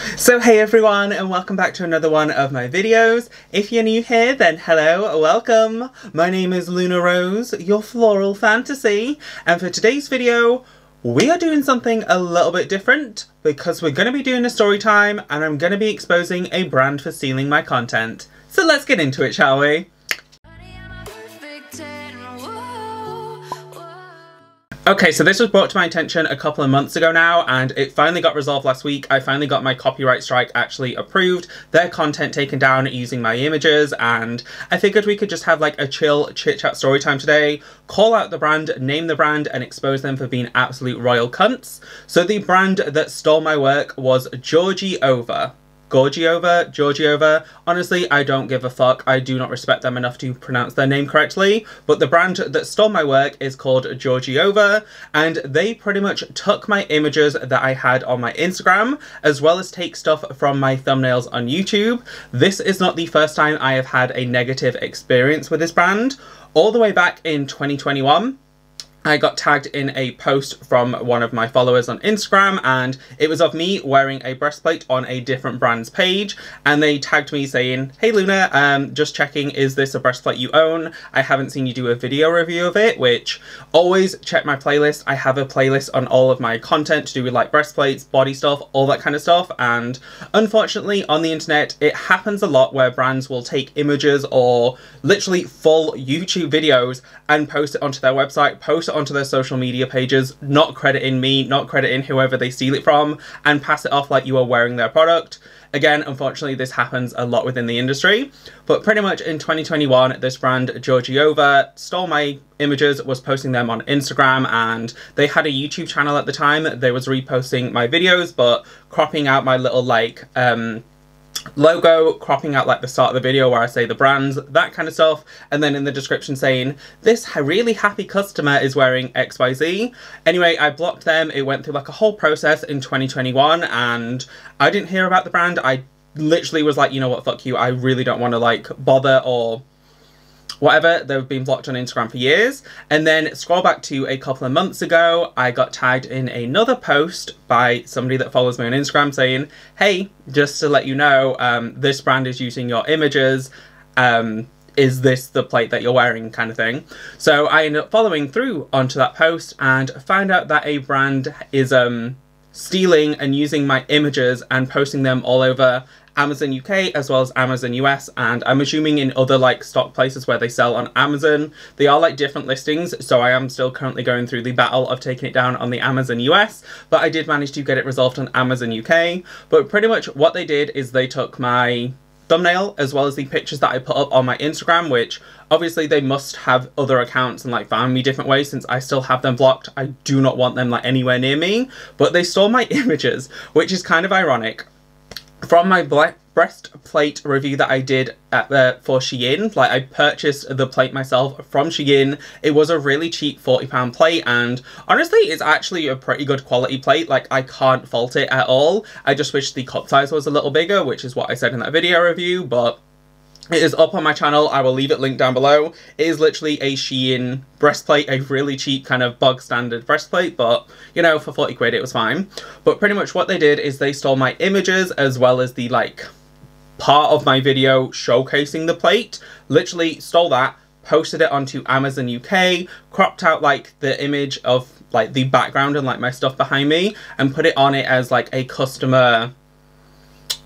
So hey everyone, and welcome back to another one of my videos. If you're new here, then hello, welcome. My name is LUNAROSE, your floral fantasy, and for today's video, we are doing something a little bit different because we're going to be doing a story time and I'm going to be exposing a brand for stealing my content. So let's get into it, shall we? Okay, so this was brought to my attention a couple of months ago now, and it finally got resolved last week. I finally got my copyright strike actually approved, their content taken down using my images, and I figured we could just have like a chill chit-chat story time today, call out the brand, name the brand, and expose them for being absolute royal cunts. So the brand that stole my work was Gorgeova. Gorgeova. Honestly, I don't give a fuck. I do not respect them enough to pronounce their name correctly. But the brand that stole my work is called Gorgeova, and they pretty much took my images that I had on my Instagram, as well as take stuff from my thumbnails on YouTube. This is not the first time I have had a negative experience with this brand. All the way back in 2021, I got tagged in a post from one of my followers on Instagram, and it was of me wearing a breastplate on a different brand's page, and they tagged me saying, "Hey Luna, just checking, is this a breastplate you own? I haven't seen you do a video review of it," which, always check my playlist. I have a playlist on all of my content to do with like breastplates, body stuff, all that kind of stuff, and unfortunately on the internet it happens a lot where brands will take images or literally full YouTube videos and post it onto their website, post it onto their social media pages, not crediting me, not crediting whoever they steal it from, and pass it off like you are wearing their product. Again, unfortunately, this happens a lot within the industry, but pretty much in 2021, this brand, Gorgeova, stole my images, was posting them on Instagram, and they had a YouTube channel at the time. They was reposting my videos, but cropping out my little, like, logo, cropping out like the start of the video where I say the brands, that kind of stuff, and then in the description saying, "This really happy customer is wearing XYZ. Anyway, I blocked them. It went through like a whole process in 2021, and I didn't hear about the brand. I literally was like, you know what, fuck you, I really don't want to like bother or whatever. They've been blocked on Instagram for years. And then scroll back to a couple of months ago, I got tagged in another post by somebody that follows me on Instagram saying, "Hey, just to let you know, this brand is using your images. Is this the plate that you're wearing?" kind of thing. So I ended up following through onto that post and found out that a brand is stealing and using my images and posting them all over Amazon UK as well as Amazon US, and I'm assuming in other like stock places where they sell on Amazon. They are like different listings, so I am still currently going through the battle of taking it down on the Amazon US, but I did manage to get it resolved on Amazon UK. But pretty much what they did is they took my thumbnail as well as the pictures that I put up on my Instagram, which obviously they must have other accounts and like found me different ways since I still have them blocked. I do not want them like anywhere near me, but they stole my images, which is kind of ironic. From my breastplate review that I did for Shein, like I purchased the plate myself from Shein. It was a really cheap £40 plate, and honestly it's actually a pretty good quality plate. Like I can't fault it at all. I just wish the cup size was a little bigger, which is what I said in that video review, but it is up on my channel. I will leave it linked down below. It is literally a Shein breastplate, a really cheap kind of bog standard breastplate, but you know, for 40 quid it was fine. But pretty much what they did is they stole my images as well as the like part of my video showcasing the plate. Literally stole that, posted it onto Amazon UK, cropped out like the image of like the background and like my stuff behind me, and put it on it as like a customer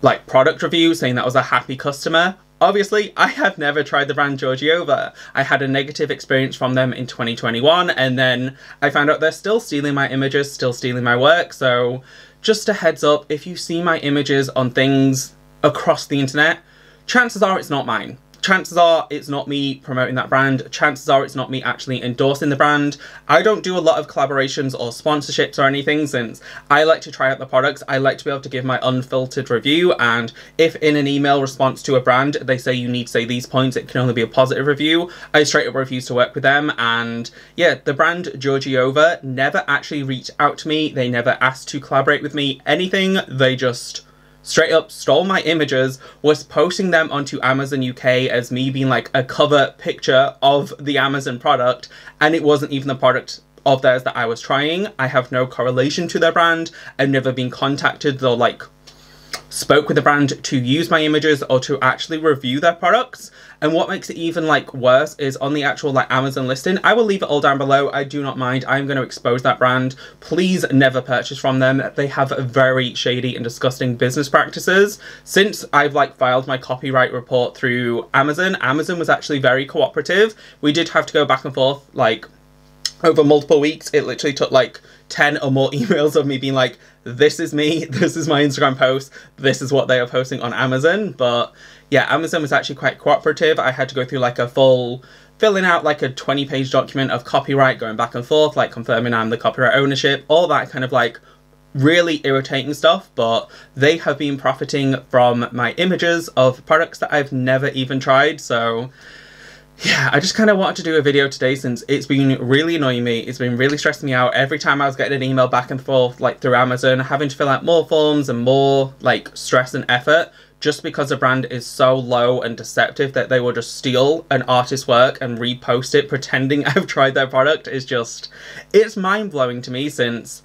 like product review, saying that was a happy customer. Obviously, I have never tried the brand Gorgeova. I had a negative experience from them in 2021, and then I found out they're still stealing my images, still stealing my work. So just a heads up, if you see my images on things across the internet, chances are it's not mine. Chances are it's not me promoting that brand. Chances are it's not me actually endorsing the brand. I don't do a lot of collaborations or sponsorships or anything, since I like to try out the products. I like to be able to give my unfiltered review, and if in an email response to a brand they say you need to say these points, it can only be a positive review, I straight up refuse to work with them. And yeah, the brand Gorgeova never actually reached out to me. They never asked to collaborate with me, anything. They just straight up stole my images, was posting them onto Amazon UK as me being like a cover picture of the Amazon product, and it wasn't even the product of theirs that I was trying. I have no correlation to their brand. I've never been contacted or like spoke with the brand to use my images or to actually review their products. And what makes it even like worse is on the actual like Amazon listing, I will leave it all down below. I do not mind. I'm going to expose that brand. Please never purchase from them. They have very shady and disgusting business practices. Since I've like filed my copyright report through Amazon, Amazon was actually very cooperative. We did have to go back and forth like over multiple weeks. It literally took like 10 or more emails of me being like, this is me, this is my Instagram post, this is what they are posting on Amazon. But yeah, Amazon was actually quite cooperative. I had to go through like a full filling out like a 20-page document of copyright, going back and forth, like confirming I'm the copyright ownership, all that kind of like really irritating stuff. But they have been profiting from my images of products that I've never even tried. So yeah, I just kind of wanted to do a video today since it's been really annoying me. It's been really stressing me out. Every time I was getting an email back and forth like through Amazon, having to fill out more forms and more like stress and effort just because the brand is so low and deceptive that they will just steal an artist's work and repost it pretending I've tried their product is just, it's mind-blowing to me since,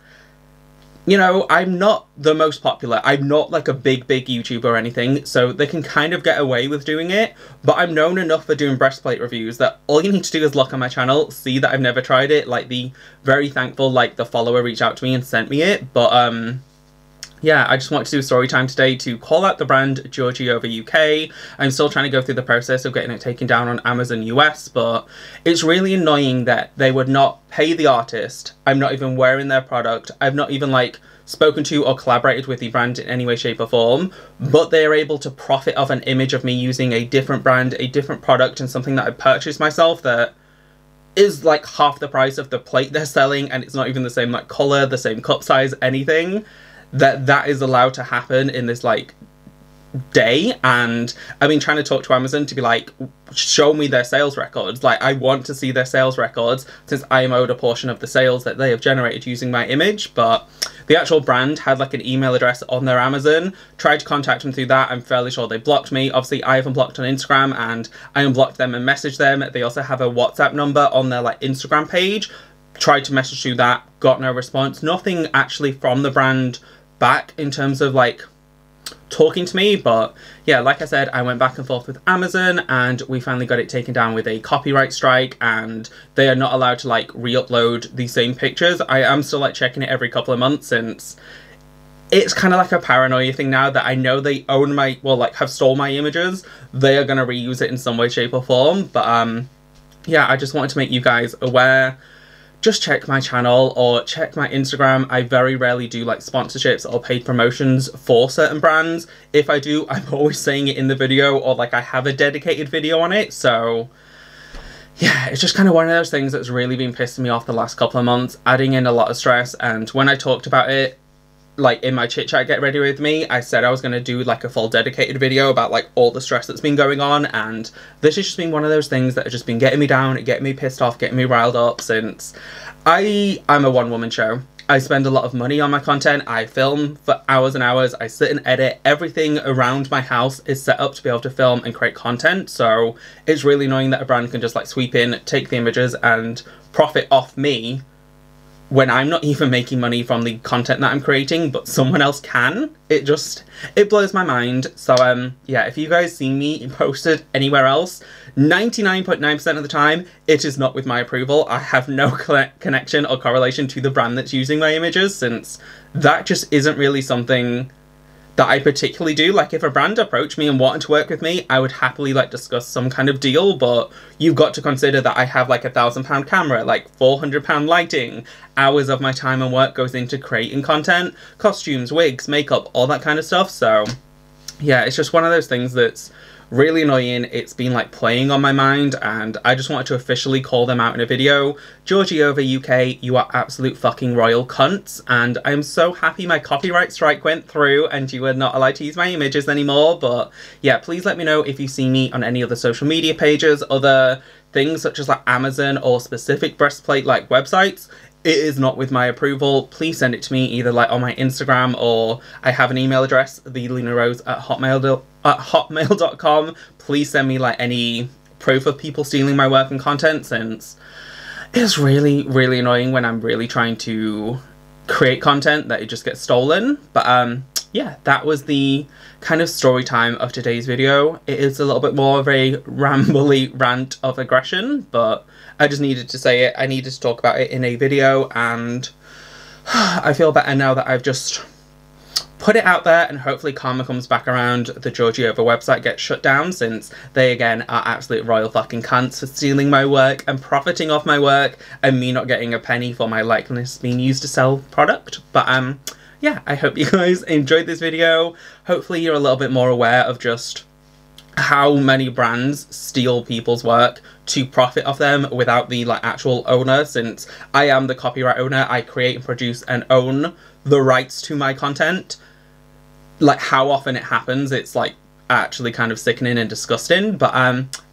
you know, I'm not the most popular. I'm not like a big YouTuber or anything, so they can kind of get away with doing it. But I'm known enough for doing breastplate reviews that all you need to do is look on my channel, see that I've never tried it. Like, the very thankful, like, the follower reached out to me and sent me it. But, yeah, I just wanted to do a story time today to call out the brand Gorgeova UK. I'm still trying to go through the process of getting it taken down on Amazon US, but it's really annoying that they would not pay the artist. I'm not even wearing their product. I've not even like spoken to or collaborated with the brand in any way, shape or form, but they're able to profit off an image of me using a different brand, a different product, and something that I purchased myself that is like half the price of the plate they're selling, and it's not even the same like colour, the same cup size, anything. That is allowed to happen in this like day. And I've been trying to talk to Amazon to be like, show me their sales records. Like, I want to see their sales records since I am owed a portion of the sales that they have generated using my image. But the actual brand had like an email address on their Amazon. Tried to contact them through that. I'm fairly sure they blocked me. Obviously I haven't blocked on Instagram, and I unblocked them and messaged them. They also have a WhatsApp number on their like Instagram page. Tried to message through that, got no response. Nothing actually from the brand back in terms of like talking to me. But yeah, like I said, I went back and forth with Amazon and we finally got it taken down with a copyright strike, and they are not allowed to like re-upload the same pictures. I am still like checking it every couple of months since it's kind of like a paranoia thing now that I know they own my, well, like have stole my images. They are going to reuse it in some way, shape or form. But yeah, I just wanted to make you guys aware. Just check my channel or check my Instagram. I very rarely do like sponsorships or paid promotions for certain brands. If I do, I'm always saying it in the video, or like I have a dedicated video on it. So yeah, it's just kind of one of those things that's really been pissing me off the last couple of months, adding in a lot of stress. And when I talked about it, like in my chit chat get ready with me, I said I was going to do like a full dedicated video about like all the stress that's been going on, and this has just been one of those things that have just been getting me down, getting me pissed off, getting me riled up since I'm a one-woman show. I spend a lot of money on my content. I film for hours and hours. I sit and edit. Everything around my house is set up to be able to film and create content. So it's really annoying that a brand can just like sweep in, take the images and profit off me when I'm not even making money from the content that I'm creating, but someone else can. It blows my mind. So yeah, if you guys see me posted anywhere else, 99.9% of the time, it is not with my approval. I have no connection or correlation to the brand that's using my images, since that just isn't really something that I particularly do. Like, if a brand approached me and wanted to work with me, I would happily like discuss some kind of deal, but you've got to consider that I have like £1,000 camera, like £400 lighting, hours of my time and work goes into creating content, costumes, wigs, makeup, all that kind of stuff. So yeah, it's just one of those things that's really annoying. It's been like playing on my mind, and I just wanted to officially call them out in a video. Gorgeova UK, you are absolute fucking royal cunts, and I'm so happy my copyright strike went through and you are not allowed to use my images anymore. But yeah, please let me know if you see me on any other social media pages, other things such as like Amazon or specific breastplate like websites. It is not with my approval. Please send it to me either like on my Instagram, or I have an email address, thelunarose@hotmail.com. Please send me like any proof of people stealing my work and content, since it's really annoying when I'm really trying to create content that it just gets stolen. But yeah, that was the kind of story time of today's video. It is a little bit more of a rambly rant of aggression, but I just needed to say it. I needed to talk about it in a video, and I feel better now that I've just put it out there, and hopefully karma comes back around. The Gorgeova website gets shut down, since they again are absolute royal fucking cunts for stealing my work and profiting off my work and me not getting a penny for my likeness being used to sell product. But yeah, I hope you guys enjoyed this video. Hopefully you're a little bit more aware of just how many brands steal people's work to profit off them without the like actual owner. Since I am the copyright owner, I create and produce and own the rights to my content. Like how often it happens, it's like actually kind of sickening and disgusting. But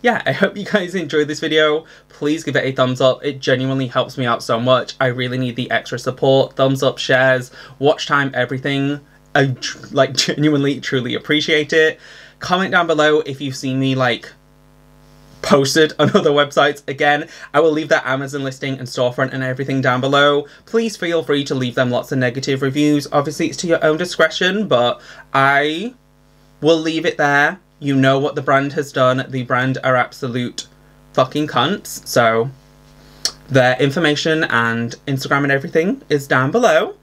yeah, I hope you guys enjoyed this video. Please give it a thumbs up. It genuinely helps me out so much. I really need the extra support. Thumbs up, shares, watch time, everything. I like genuinely truly appreciate it. Comment down below if you've seen me like posted on other websites. Again, I will leave that Amazon listing and storefront and everything down below. Please feel free to leave them lots of negative reviews. Obviously it's to your own discretion, but I will leave it there. You know what the brand has done. The brand are absolute fucking cunts. So their information and Instagram and everything is down below.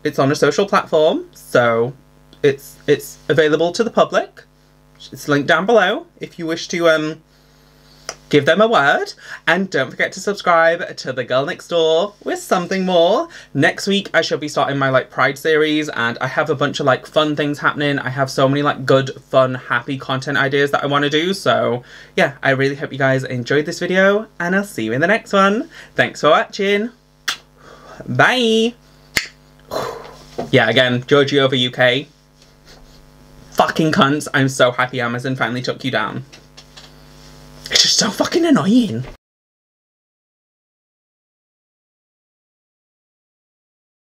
It's on a social platform, so it's available to the public. It's linked down below if you wish to give them a word. And don't forget to subscribe to the girl next door with something more. Next week I shall be starting my like Pride series, and I have a bunch of like fun things happening. I have so many like good, fun, happy content ideas that I want to do. So yeah, I really hope you guys enjoyed this video, and I'll see you in the next one. Thanks for watching. Bye. Yeah, again, Gorgeova UK. Fucking cunts. I'm so happy Amazon finally took you down. It's just so fucking annoying.